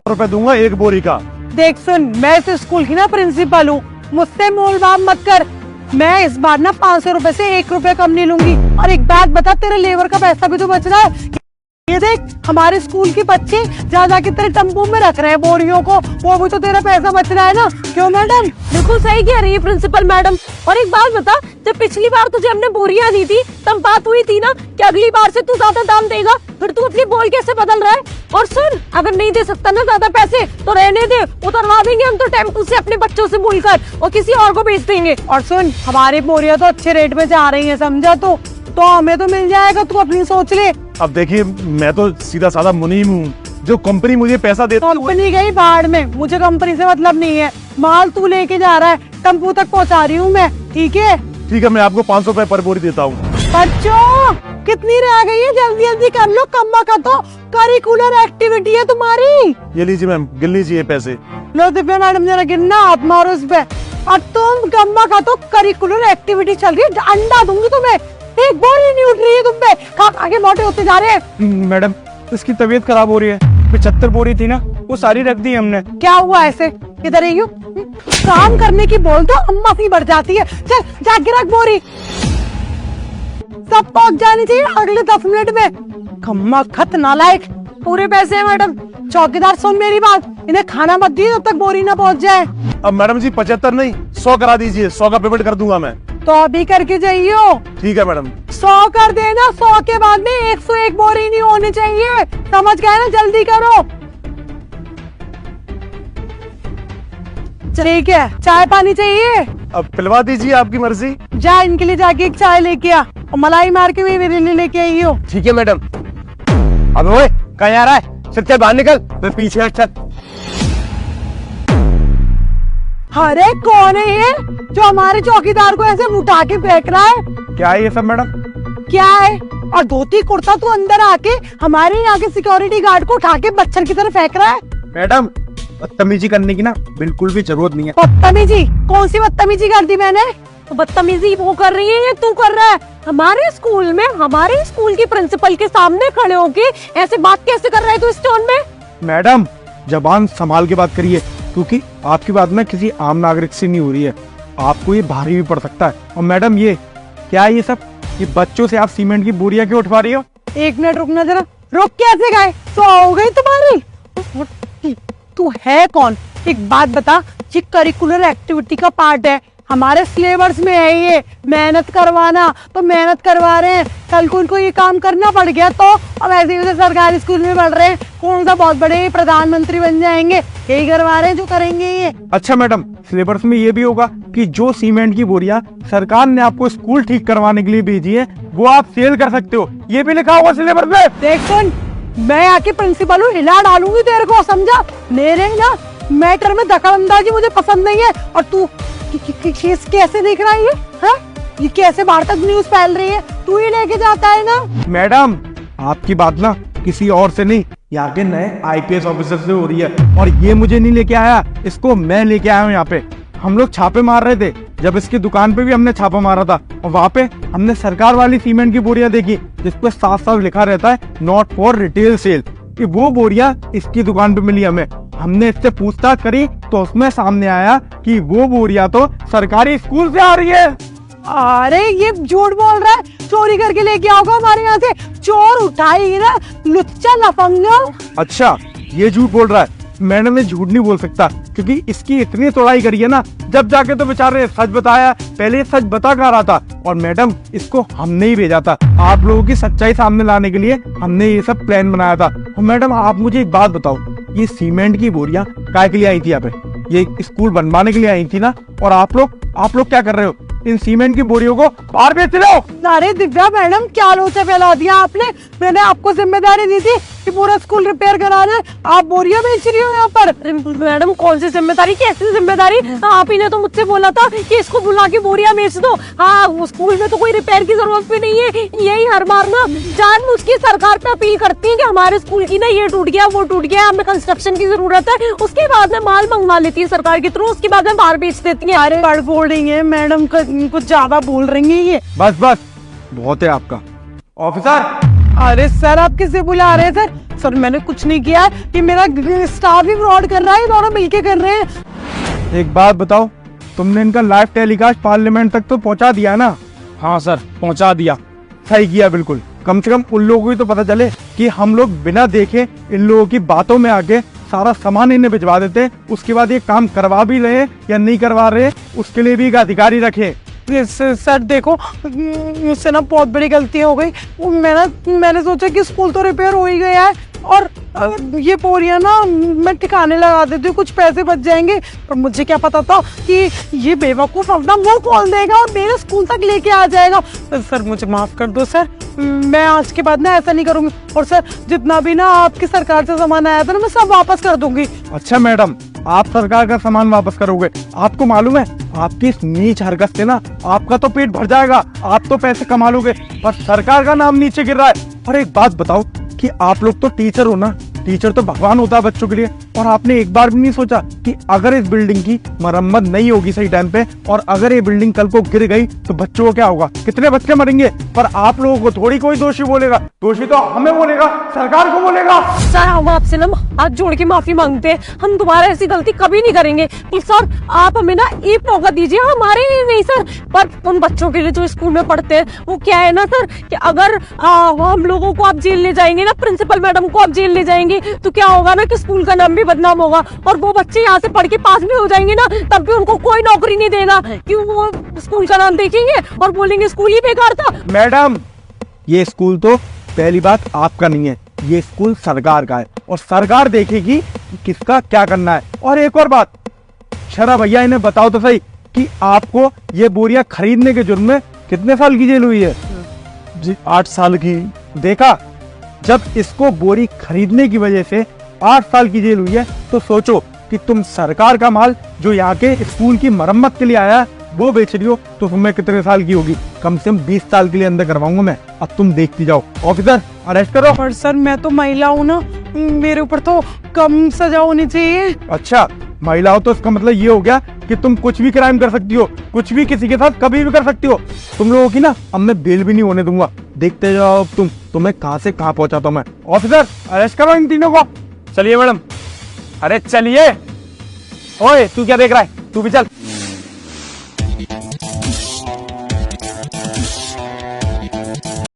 रुपए दूंगा एक बोरी का। देख सुन, मैं इस स्कूल की ना प्रिंसिपल हूँ, मुझसे मोल भाव मत कर। मैं इस बार ना 500 रुपए से 1 रुपए कम नहीं लूंगी। और एक बात बता, तेरे लेबर का पैसा भी तो बच रहा है। ये देख, हमारे स्कूल के बच्चे जा जाके तेरे टम्पू में रख रहे हैं बोरियों को, वो भी तो तेरा पैसा बच रहा है ना। क्यों मैडम? बिल्कुल सही कह रही है प्रिंसिपल मैडम। और एक बात बता, जब पिछली बार तुझे हमने बोरियां दी थी तब बात हुई थी ना कि अगली बार से तू ज्यादा दाम देगा, फिर तू अपनी बोल कैसे बदल रहा है? और सुन, अगर नहीं दे सकता ना ज्यादा पैसे तो रहने दे, उतरवा देंगे हम तो टेम्पू से अपने बच्चों से बोलकर और किसी और को बेच देंगे। और सुन, हमारी बोरियां तो अच्छे रेट में जा रही है, समझा? तो हमें तो मिल जाएगा, तू अपनी सोच ले। अब देखिए, मैं तो सीधा साधा मुनीम हूँ, जो कंपनी मुझे पैसा देता है। कंपनी गई बाढ़ में, मुझे कंपनी से मतलब नहीं है। माल तू लेके जा रहा है, टम्पू तक पहुँचा रही हूँ मैं, ठीक है? ठीक है, मैं आपको 500 रुपए पर बोरी देता हूँ। बच्चों, कितनी रह गई है? जल्दी जल्दी कर लो, कम्मा का तो करिकुलर एक्टिविटी है तुम्हारी। ये लीजिए मैम, गिन लीजिए पैसे। लो दिव्या मैडम, जरा गिनना, हाथ मारो इस पे। और तुम कम्मा का तो करिकुलर एक्टिविटी चल रही है, अंडा दूंगी तुम्हें। एक बोरी नहीं उठ रही है तुम पे, खा खा के मोटे होते जा रहे हैं। मैडम, इसकी तबीयत खराब हो रही है। 75 बोरी थी ना, वो सारी रख दी हमने। क्या हुआ ऐसे? इधर आई हूँ। काम करने की बोल तो अम्मा सी बढ़ जाती है। चल जाके रख बोरी, सब पहुंच जानी चाहिए अगले 10 मिनट में। कम्मा खत नालायक। पूरे पैसे हैं मैडम। चौकीदार सुन मेरी बात, इन्हें खाना मत दिए जब तक बोरी ना पहुंच जाए। अब मैडम जी 75 नहीं 100 करा दीजिए, 100 का पेमेंट कर दूंगा मैं। तो अभी करके जाइए। ठीक है मैडम। 100 कर देना, 100 के बाद में 101 बोरी नहीं होनी चाहिए, समझ गए ना? जल्दी करो। ठीक है, चाय पानी चाहिए? अब पिलवा दीजिए, आपकी मर्जी। जा, इनके लिए जाके एक चाय लेके आ और मलाई मार के भी मेरे लिए लेके आई हो। ठीक है मैडम। अब ओए, कहाँ जा रहा है? सच्चे बाहर निकल, मैं पीछे हट। चल। अरे कौन है ये जो हमारे चौकीदार को ऐसे उठा के फेंक रहा है? क्या है ये सब मैडम? क्या है? और धोती कुर्ता तू अंदर आके हमारे यहाँ के सिक्योरिटी गार्ड को उठा के बच्चर की तरह फेंक रहा है? मैडम, बदतमीजी करने की ना बिल्कुल भी जरूरत नहीं है। बदतमीजी? कौन सी बदतमीजी कर दी मैंने? तो बदतमीजी वो कर रही है या तू कर रहा है? हमारे स्कूल में, हमारे स्कूल की प्रिंसिपल के सामने खड़े होके ऐसे बात कैसे कर रहा है तू इस टोन में? मैडम, जबान संभाल के बात करिए, क्योंकि आपकी बात में किसी आम नागरिक से नहीं हो रही है, आपको ये भारी भी पड़ सकता है। और मैडम, ये क्या है? ये सब ये बच्चों से आप सीमेंट की बोरियां क्यों उठवा रही हो? 1 मिनट रुकना जरा। रुक कैसे गए? तो हो गई तुम्हारी। तू है कौन? एक बात बता, ये करिकुलर एक्टिविटी का पार्ट है, हमारे सिलेबस में है ये मेहनत करवाना, तो मेहनत करवा रहे हैं। कल को इनको ये काम करना पड़ गया तो अब ऐसे ही सरकारी स्कूल में पढ़ रहे हैं, कौन सा बहुत बड़े प्रधानमंत्री बन जाएंगे? यही करवा रहे हैं जो करेंगे ये। अच्छा मैडम, सिलेबस में ये भी होगा कि जो सीमेंट की बोरियां सरकार ने आपको स्कूल ठीक करवाने के लिए भेजी है, वो आप सेल कर सकते हो, ये भी लिखा होगा सिलेबस में। देख सुन, मैं आके प्रिंसिपल हूँ, हिला डालूंगी तेरे को, समझा? मेरे ना मैटर में दखलंदाजी मुझे पसंद नहीं है। और तू केस कैसे देख रहा है ये? हाँ? ये कैसे बाहर तक न्यूज फैल रही है? तू ही लेके जाता है ना? मैडम, आपकी बात ना किसी और से नहीं, यहाँ के नए IPS ऑफिसर से हो रही है। और ये मुझे नहीं लेके आया, इसको मैं लेके आया हूँ यहाँ पे। हम लोग छापे मार रहे थे, जब इसकी दुकान पे भी हमने छापा मारा था, और वहाँ पे हमने सरकार वाली सीमेंट की बोरियां देखी जिसपे साफ साफ लिखा रहता है नॉट फॉर रिटेल सेल, कि वो बोरियां इसकी दुकान पे मिली हमें। हमने इससे पूछताछ करी तो उसमें सामने आया कि वो बोरियां तो सरकारी स्कूल से आ रही है। अरे ये झूठ बोल रहा है, चोरी करके लेके आओगे हमारे यहाँ से? चोर उठाई ना, लुच्चा लफंगा। अच्छा, ये झूठ बोल रहा है। मैडम, मैं झूठ नहीं बोल सकता, क्योंकि इसकी इतनी तोड़ाई करी है ना, जब जाके तो बेचारे सच बताया। पहले सच बता कर रहा था, और मैडम, इसको हमने ही भेजा था आप लोगों की सच्चाई सामने लाने के लिए। हमने ये सब प्लान बनाया था। और मैडम, आप मुझे एक बात बताओ, ये सीमेंट की बोरियां काय के लिए आई थी यहाँ पे? ये स्कूल बनवाने के लिए आई थी ना? और आप लोग क्या कर रहे हो? इन सीमेंट की बोरियों को बाहर बेच रहे हो। अरे दिव्या मैडम, क्या लोचा फैला दिया आपने? मैंने आपको जिम्मेदारी दी थी कि पूरा स्कूल रिपेयर कराना है, आप बोरियां बेच रही हो यहाँ पर। मैडम, कौन सी जिम्मेदारी, कैसी जिम्मेदारी? आप ही ने तो मुझसे बोला था कि इसको बुला के बोरियां बेच दो। हाँ, वो स्कूल में तो कोई रिपेयर की जरूरत भी नहीं है। यही हर बार ना जानबूझ के सरकार पे अपील करती है कि हमारे स्कूल की ना ये टूट गया, वो टूट गया, हमें कंस्ट्रक्शन की जरूरत है। उसके बाद में माल मंगवा लेती है सरकार के थ्रू, उसके बाद में बाहर बेच देती है। अरे बड़ बोल रही है मैडम, कुछ ज्यादा बोल रही है ये। बस बहुत है आपका। ऑफिसर, अरे सर, आप किसे बुला रहे हैं सर? सर मैंने कुछ नहीं किया है, ये मेरा स्टाफ ही फ्रॉड कर रहा है, ये दोनों मिलके कर रहे हैं। एक बात बताओ, तुमने इनका लाइव टेलीकास्ट पार्लियामेंट तक तो पहुंचा दिया ना? हाँ सर, पहुंचा दिया। सही किया बिल्कुल। कम से कम उन लोगों को भी तो पता चले कि हम लोग बिना देखे इन लोगों की बातों में आके सारा सामान इन्हें भिजवा देते, उसके बाद ये काम करवा भी रहे या नहीं करवा रहे, उसके लिए भी एक अधिकारी रखे। सर देखो, मुझसे ना बहुत बड़ी गलती हो गई। मैंने सोचा कि स्कूल तो रिपेयर हो ही गया है, और ये बोरियां ना मैं ठिकाने लगा देती हूँ, कुछ पैसे बच जाएंगे। पर मुझे क्या पता था कि ये बेवकूफ अपना मुंह खोल देगा और मेरे स्कूल तक लेके आ जाएगा। सर मुझे माफ कर दो सर, मैं आज के बाद ना ऐसा नहीं करूंगी। और सर, जितना भी ना आपकी सरकार से सामान आया था ना, मैं सब वापस कर दूंगी। अच्छा मैडम, आप सरकार का सामान वापस करोगे? आपको मालूम है आपकी इस नीच हरकत से ना आपका तो पेट भर जाएगा, आप तो पैसे कमा लोगे, पर सरकार का नाम नीचे गिर रहा है। और एक बात बताओ कि आप लोग तो टीचर हो ना, टीचर तो भगवान होता है बच्चों के लिए, और आपने एक बार भी नहीं सोचा कि अगर इस बिल्डिंग की मरम्मत नहीं होगी सही टाइम पे, और अगर ये बिल्डिंग कल को गिर गई तो बच्चों को क्या होगा, कितने बच्चे मरेंगे? पर आप लोगों को थोड़ी कोई दोषी बोलेगा, दोषी तो हमें बोलेगा, सरकार को बोलेगा। सर हम आपसे ना हाथ जोड़ के माफी मांगते हैं, हम दोबारा ऐसी गलती कभी नहीं करेंगे। तो सर आप हमें ना एक मौका दीजिए, हमारे लिए नहीं सर, पर उन बच्चों के लिए जो स्कूल में पढ़ते हैं। वो क्या है ना सर कि अगर हम लोगों को आप जेल ले जाएंगे ना, प्रिंसिपल मैडम को आप जेल ले जाएंगे, तो क्या होगा ना कि स्कूल का नाम भी बदनाम होगा, और वो बच्चे यहाँ से पढ़ के पास भी हो जाएंगे ना, तब भी उनको कोई नौकरी नहीं देगा, क्यों? वो स्कूल का नाम देखेंगे और बोलेंगे स्कूल ही बेकार था। मैडम, ये स्कूल तो पहली बात आपका नहीं है, ये स्कूल सरकार का है, और सरकार देखेगी कि किसका क्या करना है। और एक और बात, शरा भैया इन्हें बताओ तो सही कि आपको ये बोरियां खरीदने के जुर्म में कितने साल की जेल हुई है? जी 8 साल की। देखा, जब इसको बोरी खरीदने की वजह से 8 साल की जेल हुई है, तो सोचो कि तुम सरकार का माल जो यहाँ के स्कूल की मरम्मत के लिए आया है वो बेच रही हो, तो तुम्हें कितने साल की होगी? कम से कम 20 साल के लिए अंदर करवाऊंगा मैं। अब तुम देखती जाओ। ऑफिसर अरेस्ट करो। पर सर मैं तो महिला हूँ ना, मेरे ऊपर तो कम सजा होनी चाहिए। अच्छा, महिला हो तो इसका मतलब ये हो गया कि तुम कुछ भी क्राइम कर सकती हो, कुछ भी किसी के साथ कभी भी कर सकती हो। तुम लोगों की ना अब मैं बेल भी नहीं होने दूंगा। देखते जाओ अब तुम्हें कहाँ से कहाँ पहुंचाता हूं मैं। ऑफिसर अरेस्ट करो इन तीनों को। चलिए मैडम। अरे चलिए। ओए तू क्या देख रहा है, तू भी चल।